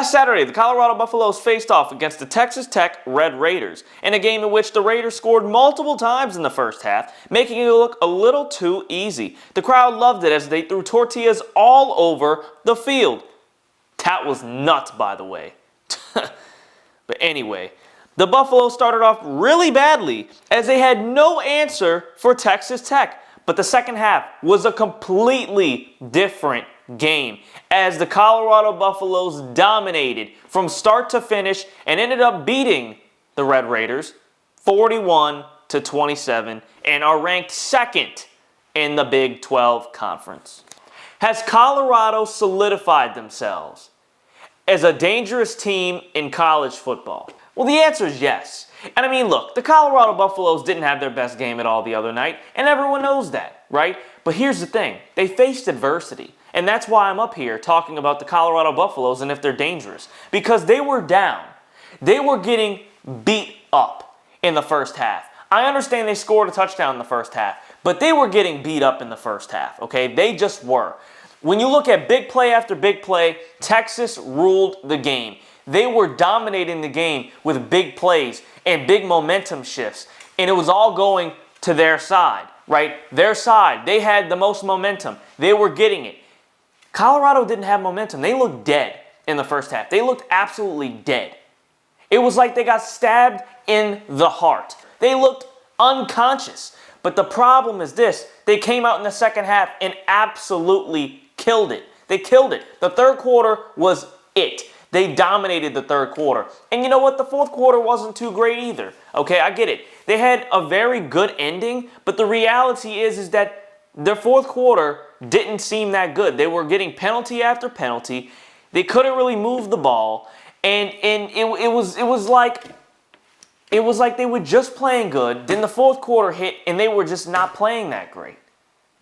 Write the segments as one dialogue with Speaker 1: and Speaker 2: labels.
Speaker 1: Last Saturday, the Colorado Buffaloes faced off against the Texas Tech Red Raiders in a game in which the Raiders scored multiple times in the first half, making it look a little too easy. The crowd loved it as they threw tortillas all over the field. That was nuts, by the way. But anyway, the Buffaloes started off really badly as they had no answer for Texas Tech. But the second half was a completely different game as the Colorado Buffaloes dominated from start to finish and ended up beating the Red Raiders 41-27 and are ranked second in the Big 12 Conference. Has Colorado solidified themselves as a dangerous team in college football? Well, the answer is yes. And I mean, look, the Colorado Buffaloes didn't have their best game at all the other night, and everyone knows that, right? But here's the thing. They faced adversity, and that's why I'm up here talking about the Colorado Buffaloes and if they're dangerous. Because they were down. They were getting beat up in the first half. I understand they scored a touchdown in the first half, but they were getting beat up in the first half, okay? They just were. When you look at big play after big play, Texas ruled the game. They were dominating the game with big plays and big momentum shifts, and it was all going to their side, right? Their side. They had the most momentum. They were getting it. Colorado didn't have momentum. They looked dead in the first half. They looked absolutely dead. It was like they got stabbed in the heart. They looked unconscious. But the problem is this. They came out in the second half and absolutely killed it. They killed it. The third quarter was it. They dominated the third quarter. And you know what? The fourth quarter wasn't too great either. Okay, I get it. They had a very good ending, but the reality is that their fourth quarter didn't seem that good. They were getting penalty after penalty. They couldn't really move the ball. And it was like they were just playing good. Then the fourth quarter hit and they were just not playing that great.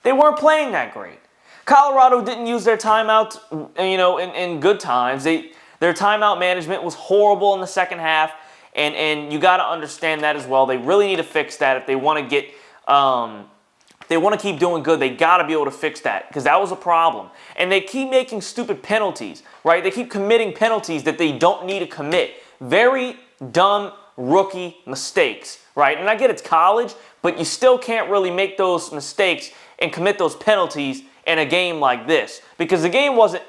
Speaker 1: They weren't playing that great. Colorado didn't use their timeouts, in good times. Their timeout management was horrible in the second half, and you got to understand that as well. They really need to fix that if they want to get, they want to keep doing good. They got to be able to fix that because that was a problem. And they keep making stupid penalties, right? They keep committing penalties that they don't need to commit. Very dumb rookie mistakes, right? And I get it's college, but you still can't really make those mistakes and commit those penalties in a game like this because the game wasn't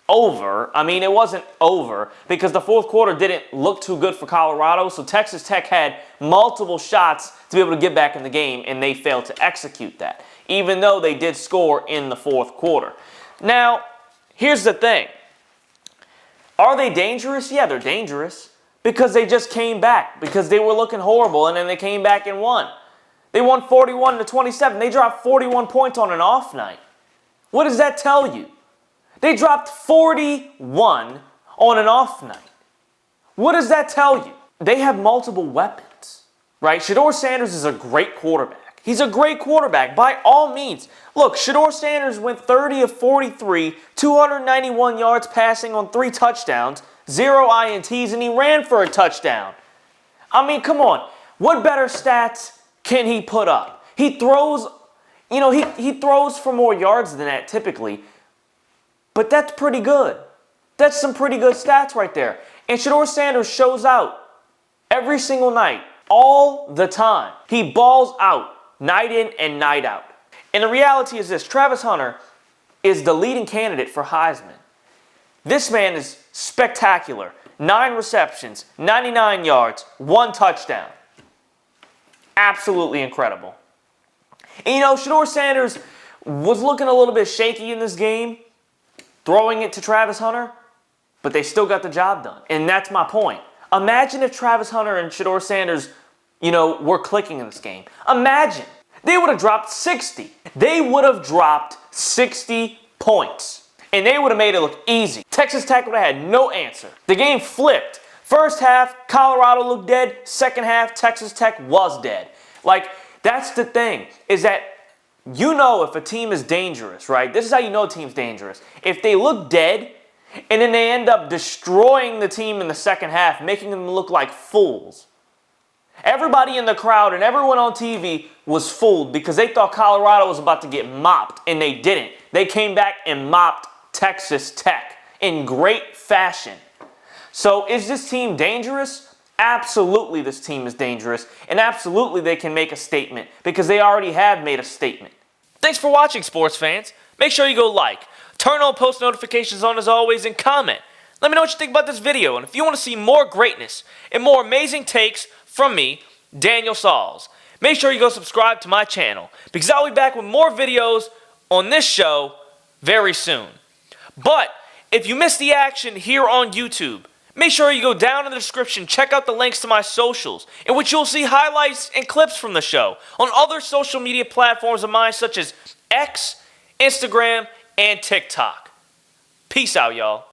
Speaker 1: over. I mean, it wasn't over because the fourth quarter didn't look too good for Colorado, so Texas Tech had multiple shots to be able to get back in the game, and they failed to execute that, even though they did score in the fourth quarter. Now, here's the thing. Are they dangerous? Yeah, they're dangerous because they just came back because they were looking horrible, and then they came back and won. They won 41-27. They dropped 41 points on an off night. What does that tell you? They dropped 41 on an off night. What does that tell you? They have multiple weapons, right? Shadeur Sanders is a great quarterback. He's a great quarterback by all means. Look, Shadeur Sanders went 30 of 43, 291 yards passing on 3 touchdowns, 0 INTs, and he ran for a touchdown. I mean, come on. What better stats can he put up? He throws, he throws for more yards than that typically. But that's pretty good. That's some pretty good stats right there. And Shadeur Sanders shows out every single night, all the time. He balls out night in and night out. And the reality is this. Travis Hunter is the leading candidate for Heisman. This man is spectacular. 9 receptions, 99 yards, 1 touchdown. Absolutely incredible. And Shadeur Sanders was looking a little bit shaky in this game, throwing it to Travis Hunter, but they still got the job done. And that's my point. Imagine if Travis Hunter and Shadeur Sanders, were clicking in this game. Imagine. They would have dropped 60. They would have dropped 60 points. And they would have made it look easy. Texas Tech would have had no answer. The game flipped. First half, Colorado looked dead. Second half, Texas Tech was dead. That's the thing, is that if a team is dangerous, right? This is how you know a team's dangerous. If they look dead, and then they end up destroying the team in the second half, making them look like fools. Everybody in the crowd and everyone on TV was fooled because they thought Colorado was about to get mopped, and they didn't. They came back and mopped Texas Tech in great fashion. So is this team dangerous? Absolutely this team is dangerous, and absolutely they can make a statement because they already have made a statement. Thanks for watching, sports fans. Make sure you go like, turn on post notifications on as always, and comment. Let me know what you think about this video, and if you want to see more greatness and more amazing takes from me, Daniel Sauls, make sure you go subscribe to my channel because I'll be back with more videos on this show very soon. But if you missed the action here on YouTube, make sure you go down in the description, check out the links to my socials, in which you'll see highlights and clips from the show on other social media platforms of mine such as X, Instagram, and TikTok. Peace out, y'all.